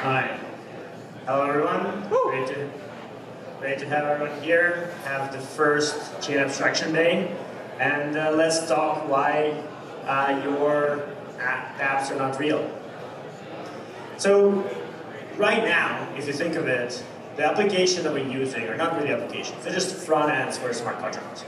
Hi. Hello, everyone. Great to have everyone here. Have the first chain abstraction day, and let's talk why your dApps are not real. So, right now, if you think of it, the application that we're using are not really applications. They're just front ends for a smart contract,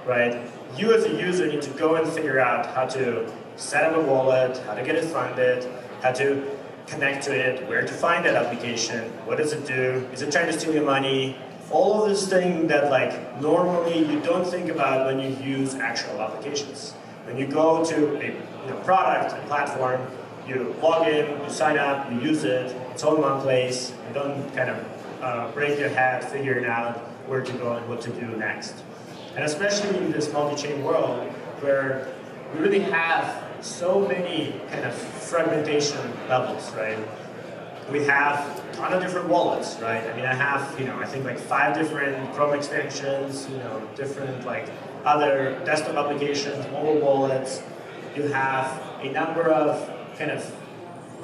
right? You as a user need to go and figure out how to set up a wallet, how to get it funded, how to connect to it, where to find that application, what does it do, is it trying to steal your money, all of this thing that like normally you don't think about when you use actual applications. When you go to a product, a platform, you log in, you sign up, you use it, it's all in one place, you don't kind of break your head figuring out where to go and what to do next. And especially in this multi-chain world where we really have so many kind of fragmentation levels, right? We have a ton of different wallets, right? I mean, I have, I think like 5 different Chrome extensions, different like other desktop applications, mobile wallets. You have a number of kind of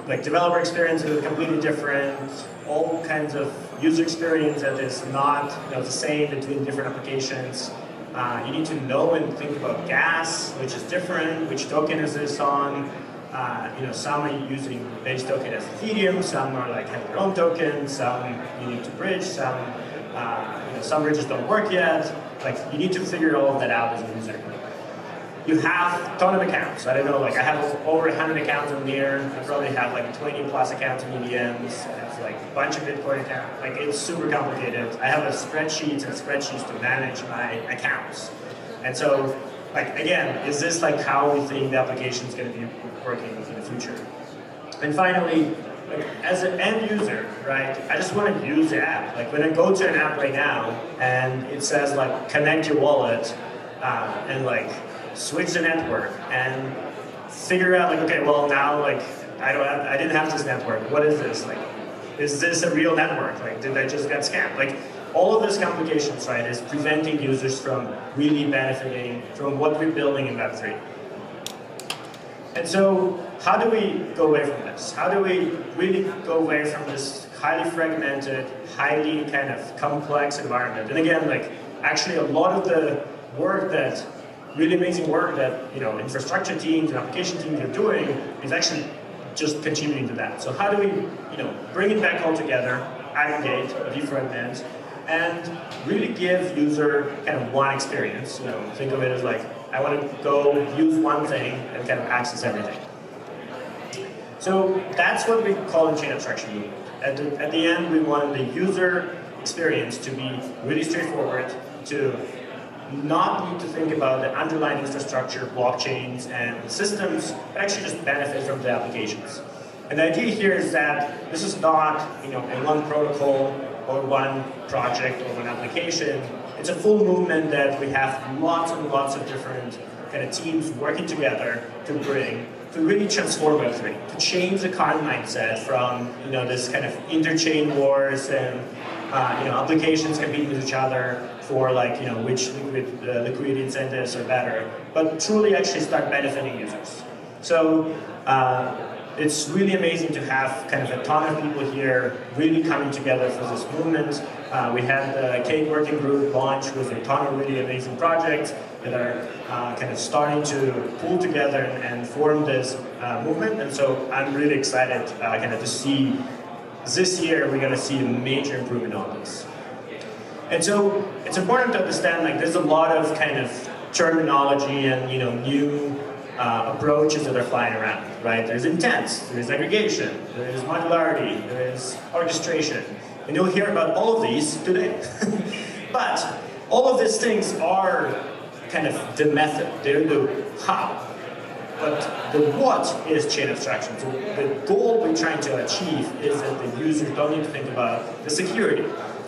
like developer experiences that are completely different, all kinds of user experience that is not the same between different applications. You need to know and think about gas, which is different, which token is this on. Some are using base token as Ethereum, some are like have their own token, some you need to bridge, some bridges don't work yet. Like you need to figure all of that out as a user. You have a ton of accounts. I don't know, like I have over 100 accounts on there. I probably have like 20 plus accounts in ETHDenver. I have like a bunch of Bitcoin accounts. Like it's super complicated. I have spreadsheets to manage my accounts. And so, like again, is this like how we think the application is going to be working in the future? And finally, like as an end user, right? I just want to use the app. Like when I go to an app right now and it says like connect your wallet and like switch the network and figure out like, okay, well now like I didn't have this network. What is this? Like, is this a real network? Like, did I just get scammed? Like, all of these complications, right, is preventing users from really benefiting from what we're building in Web3. And so, how do we go away from this? How do we really go away from this highly fragmented, highly kind of complex environment? And again, like, actually a lot of the work that really amazing work that infrastructure teams and application teams are doing is actually just contributing to that. So how do we bring it back all together, aggregate, defragment, and really give user kind of one experience? Think of it as like I want to go use one thing and kind of access everything. So that's what we call in chain abstraction movement. At the end, we want the user experience to be really straightforward, to not need to think about the underlying infrastructure, blockchains, and systems, but actually just benefit from the applications. And the idea here is that this is not a one protocol or one project or one application. It's a full movement that we have lots and lots of different kind of teams working together to really transform Web3, to change the current mindset from this kind of interchain wars and applications competing with each other for like which liquidity incentives are better, but truly actually start benefiting users. So it's really amazing to have kind of a ton of people here really coming together for this movement. We had the Cake Working Group launch with a ton of really amazing projects that are kind of starting to pull together and form this movement. And so I'm really excited kind of to see this year we're going to see a major improvement on this. And so it's important to understand like there's a lot of kind of terminology and new approaches that are flying around, right? There's intents, there's aggregation, there's modularity, there's orchestration. And you'll hear about all of these today. But all of these things are kind of the method, they're the how. But the what is chain abstraction. So the goal we're trying to achieve is that the users don't need to think about the security.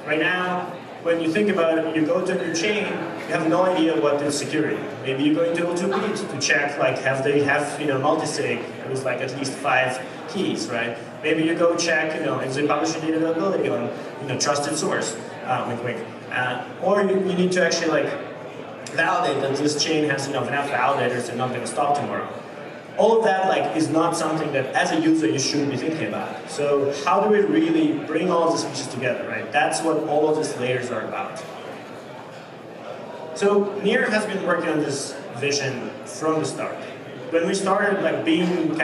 Right now, when you think about it, you go to a new chain, you have no idea what is security. Maybe you're going to O2B to check, like, they have multi-sig with like at least 5 keys, right? Maybe you go check, if they publish a data availability on, trusted source, or you need to actually like validate that this chain has enough validators and not going to stop tomorrow. all of that is not something that as a user you should be thinking about. So how do we really bring all of these pieces together, right? That's what all of these layers are about. So Near has been working on this vision from the start. When we started being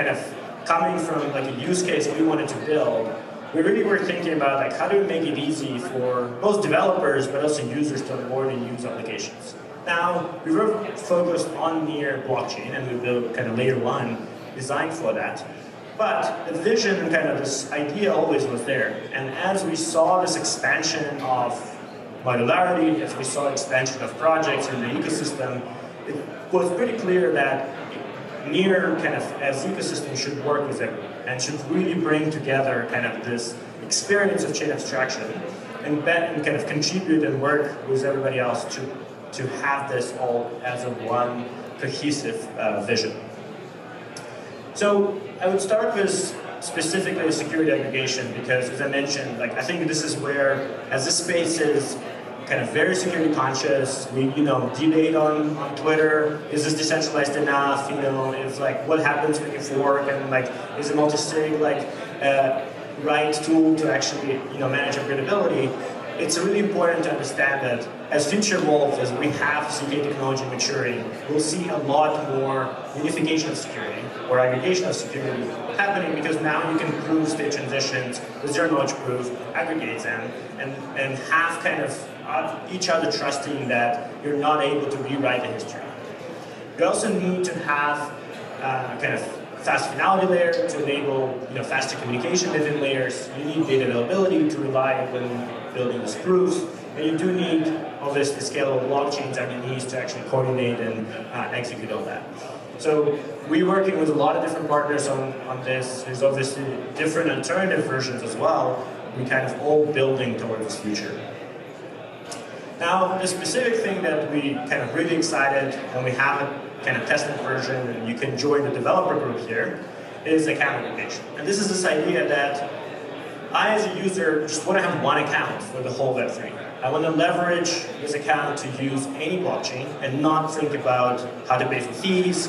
coming from a use case we wanted to build, we really were thinking about how do we make it easy for both developers but also users to onboard and use applications. Now, we were focused on Near blockchain, and we built layer 1 design for that. But the vision and this idea always was there. And as we saw this expansion of modularity, as we saw expansion of projects in the ecosystem, it was pretty clear that Near as ecosystem should work with everyone and should really bring together this experience of chain abstraction and contribute and work with everybody else to have this all as a one cohesive vision. So I would start with specifically security aggregation because, as I mentioned, I think this is where, as this space is very security conscious, we debate on Twitter, is this decentralized enough? It's what happens when you fork, and is a multi-sig right tool to actually manage upgradability? It's really important to understand that as future evolves, as we have CK technology maturing, we'll see a lot more unification of security or aggregation of security happening because now you can prove state transitions with zero knowledge proof, aggregate them, and have each other trusting that you're not able to rewrite the history. You also need to have fast finality layer to enable faster communication between layers. You need data availability to rely when building these proofs, and you do need obviously scalable blockchains underneath to actually coordinate and execute all that. So we're working with a lot of different partners on this. There's obviously different alternative versions as well. We're all building towards this future. Now, the specific thing that we really excited, and we have a tested version, and you can join the developer group here, is account aggregation. And this is this idea that I, as a user, just want to have one account for the whole Web3. I want to leverage this account to use any blockchain and not think about how to pay for fees,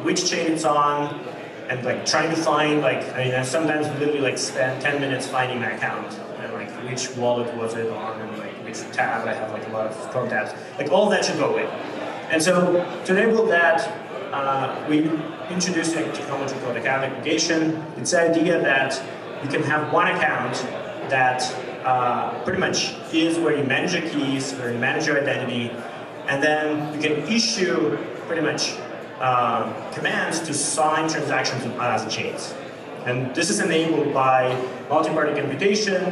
which chain it's on, and trying to find I sometimes literally spend 10 minutes finding my account and which wallet was it on and which tab. I have a lot of Chrome tabs. All of that should go away. And so to enable that, we introduced a technology called account aggregation. It's the idea that you can have one account that pretty much is where you manage your keys, where you manage your identity, and then you can issue pretty much commands to sign transactions with other chains. And this is enabled by multi-party computation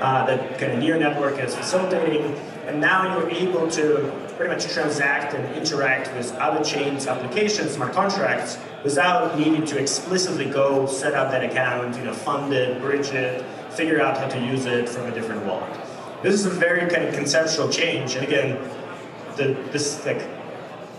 that Near network is facilitating. And now you're able to pretty much transact and interact with other chains, applications, smart contracts, without needing to explicitly go set up that account, fund it, bridge it, figure out how to use it from a different wallet. This is a very conceptual change. And again, this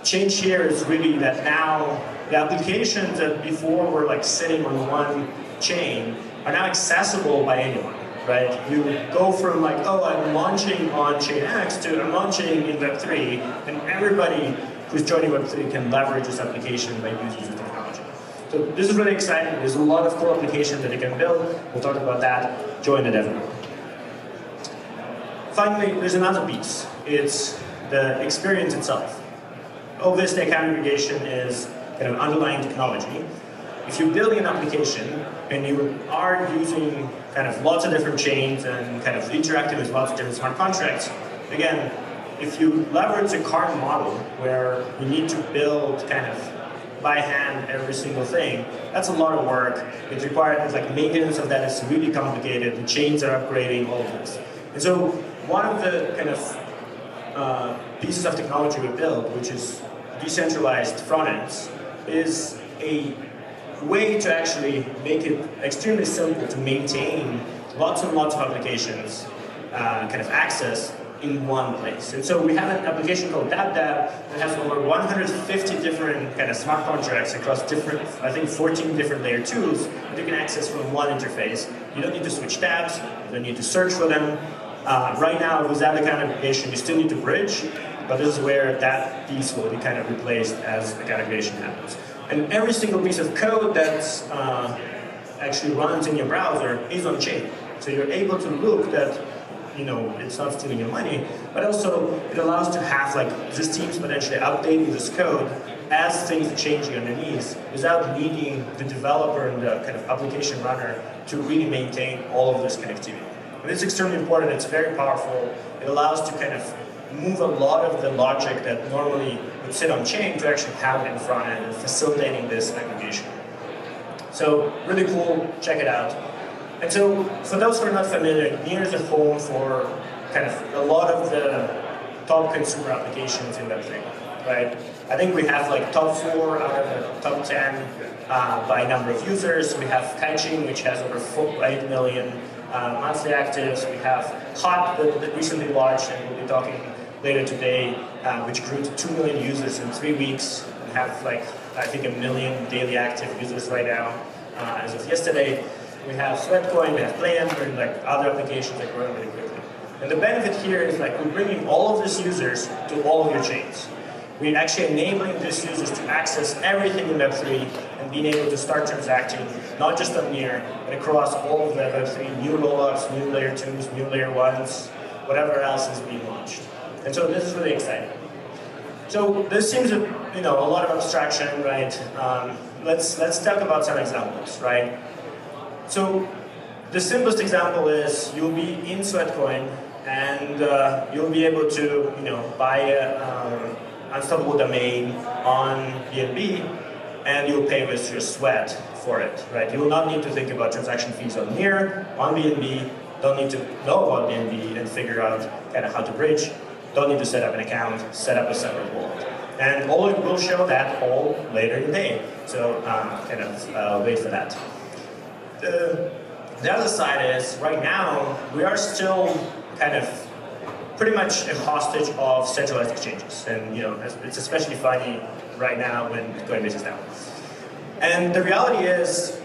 change here is really that now the applications that before were sitting on one chain are now accessible by anyone, right? You go from oh, I'm launching on chain X to I'm launching in Web3, and everybody who's joining Web3 can leverage this application by using the technology. So this is really exciting. There's a lot of cool applications that you can build. We'll talk about that. Join the dev group. Finally, there's another piece. It's the experience itself. Obviously, account aggregation is underlying technology. If you're building an application and you are using lots of different chains and interacting with lots of different smart contracts, again, if you leverage a card model where you need to build by hand every single thing, that's a lot of work. It requires maintenance of that is really complicated. The chains are upgrading, all of this. And so one of the pieces of technology we built, which is decentralized front ends, is a way to actually make it extremely simple to maintain lots and lots of applications access in one place. And so we have an application called Dapps that has over 150 different smart contracts across different, I think 14 different layer 2s that you can access from one interface. You don't need to switch tabs, you don't need to search for them. Right now, without account aggregation, you still need to bridge, but this is where that piece will be replaced as account aggregation happens. And every single piece of code that's actually runs in your browser is on chain. So you're able to look that, it's not stealing your money, but also it allows to have like these teams potentially updating this code as things are changing underneath without needing the developer and the kind of application runner to really maintain all of this connectivity. And it's extremely important, it's very powerful. It allows to kind of move a lot of the logic that normally would sit on chain to actually have it in front end and facilitating this aggregation. So really cool, check it out. And so for those who are not familiar, Near is a home for kind of a lot of the top consumer applications in Web3, right? I think we have like top 4 out of the top 10 by number of users. We have Kaiching, which has over 8 million monthly actives. We have Hot that recently launched, and we'll be talking later today, which grew to 2 million users in 3 weeks and have like, I think, 1 million daily active users right now as of yesterday. We have Sweatcoin, we have Plan, and like other applications that grow really quickly. And the benefit here is like we're bringing all of these users to all of your chains. We're actually enabling these users to access everything in Web3 and being able to start transacting, not just on Near, but across all of the Web3 new rollups, new layer 2s, new layer 1s, whatever else is being launched. And so this is really exciting. So this seems a lot of abstraction, right? Let's talk about some examples, right? So the simplest example is you'll be in Sweatcoin and you'll be able to buy a unstoppable domain on BNB, and you'll pay with your sweat for it, right? You will not need to think about transaction fees on Near, on BNB, don't need to know about BNB and figure out kind of how to bridge, don't need to set up an account, set up a separate wallet. And all it will show that all later in the day, so wait for that. The other side is, right now, we are still kind of pretty much a hostage of centralized exchanges. And it's especially funny right now when Coinbase is down. And the reality is,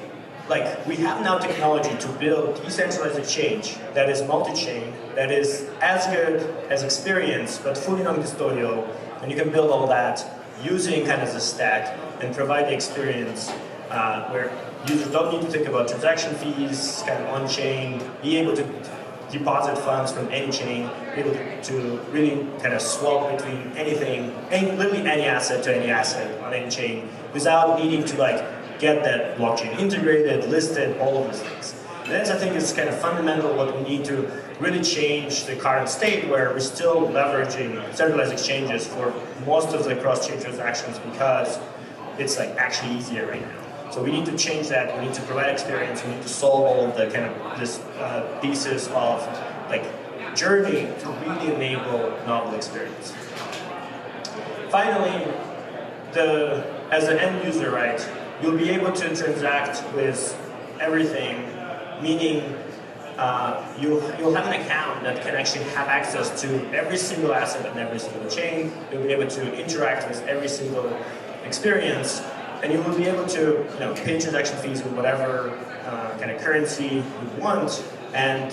like, we have now technology to build decentralized exchange that is multi-chain, that is as good as experience, but fully non-custodial, and you can build all that using kind of the stack and provide the experience where users don't need to think about transaction fees, kind of on-chain, be able to deposit funds from any chain, be able to really kind of swap between anything, literally any asset to any asset on any chain, without needing to like get that blockchain integrated, listed, all of these things. And that's, I think, is kind of fundamental what we need to really change the current state where we're still leveraging centralized exchanges for most of the cross-chain transactions because it's like actually easier right now. So we need to change that, we need to provide experience, we need to solve all of the kind of this pieces of like journey to really enable novel experience. Finally, as an end user, right, you'll be able to transact with everything, meaning you'll have an account that can actually have access to every single asset and every single chain. You'll be able to interact with every single experience, and you will be able to pay transaction fees with whatever kind of currency you want, and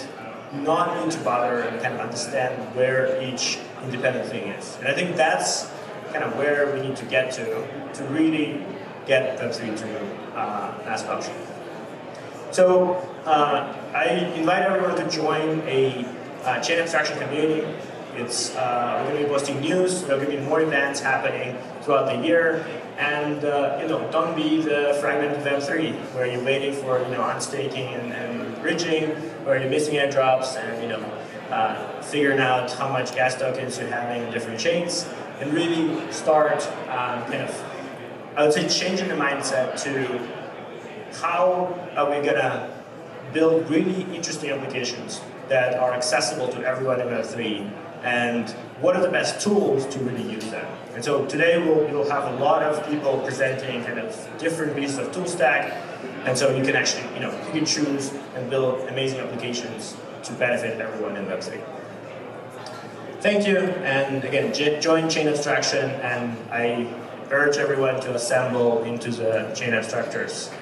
not need to bother and kind of understand where each independent thing is. And I think that's kind of where we need to get to really get Web3 to mass adoption. So I invite everyone to join a chain abstraction community. We're going to be posting news. There are going to be more events happening throughout the year. And don't be the fragmented Web3 where you're waiting for unstaking and bridging, where you're missing airdrops and figuring out how much gas tokens you're having in different chains, and really start I would say changing the mindset to how are we gonna build really interesting applications that are accessible to everyone in Web3, and what are the best tools to really use them. And so today you'll have a lot of people presenting kind of different pieces of tool stack, and so you can actually you can choose and build amazing applications to benefit everyone in Web3. Thank you, and again, join Chain Abstraction, and I urge everyone to assemble into the Chain Abstractors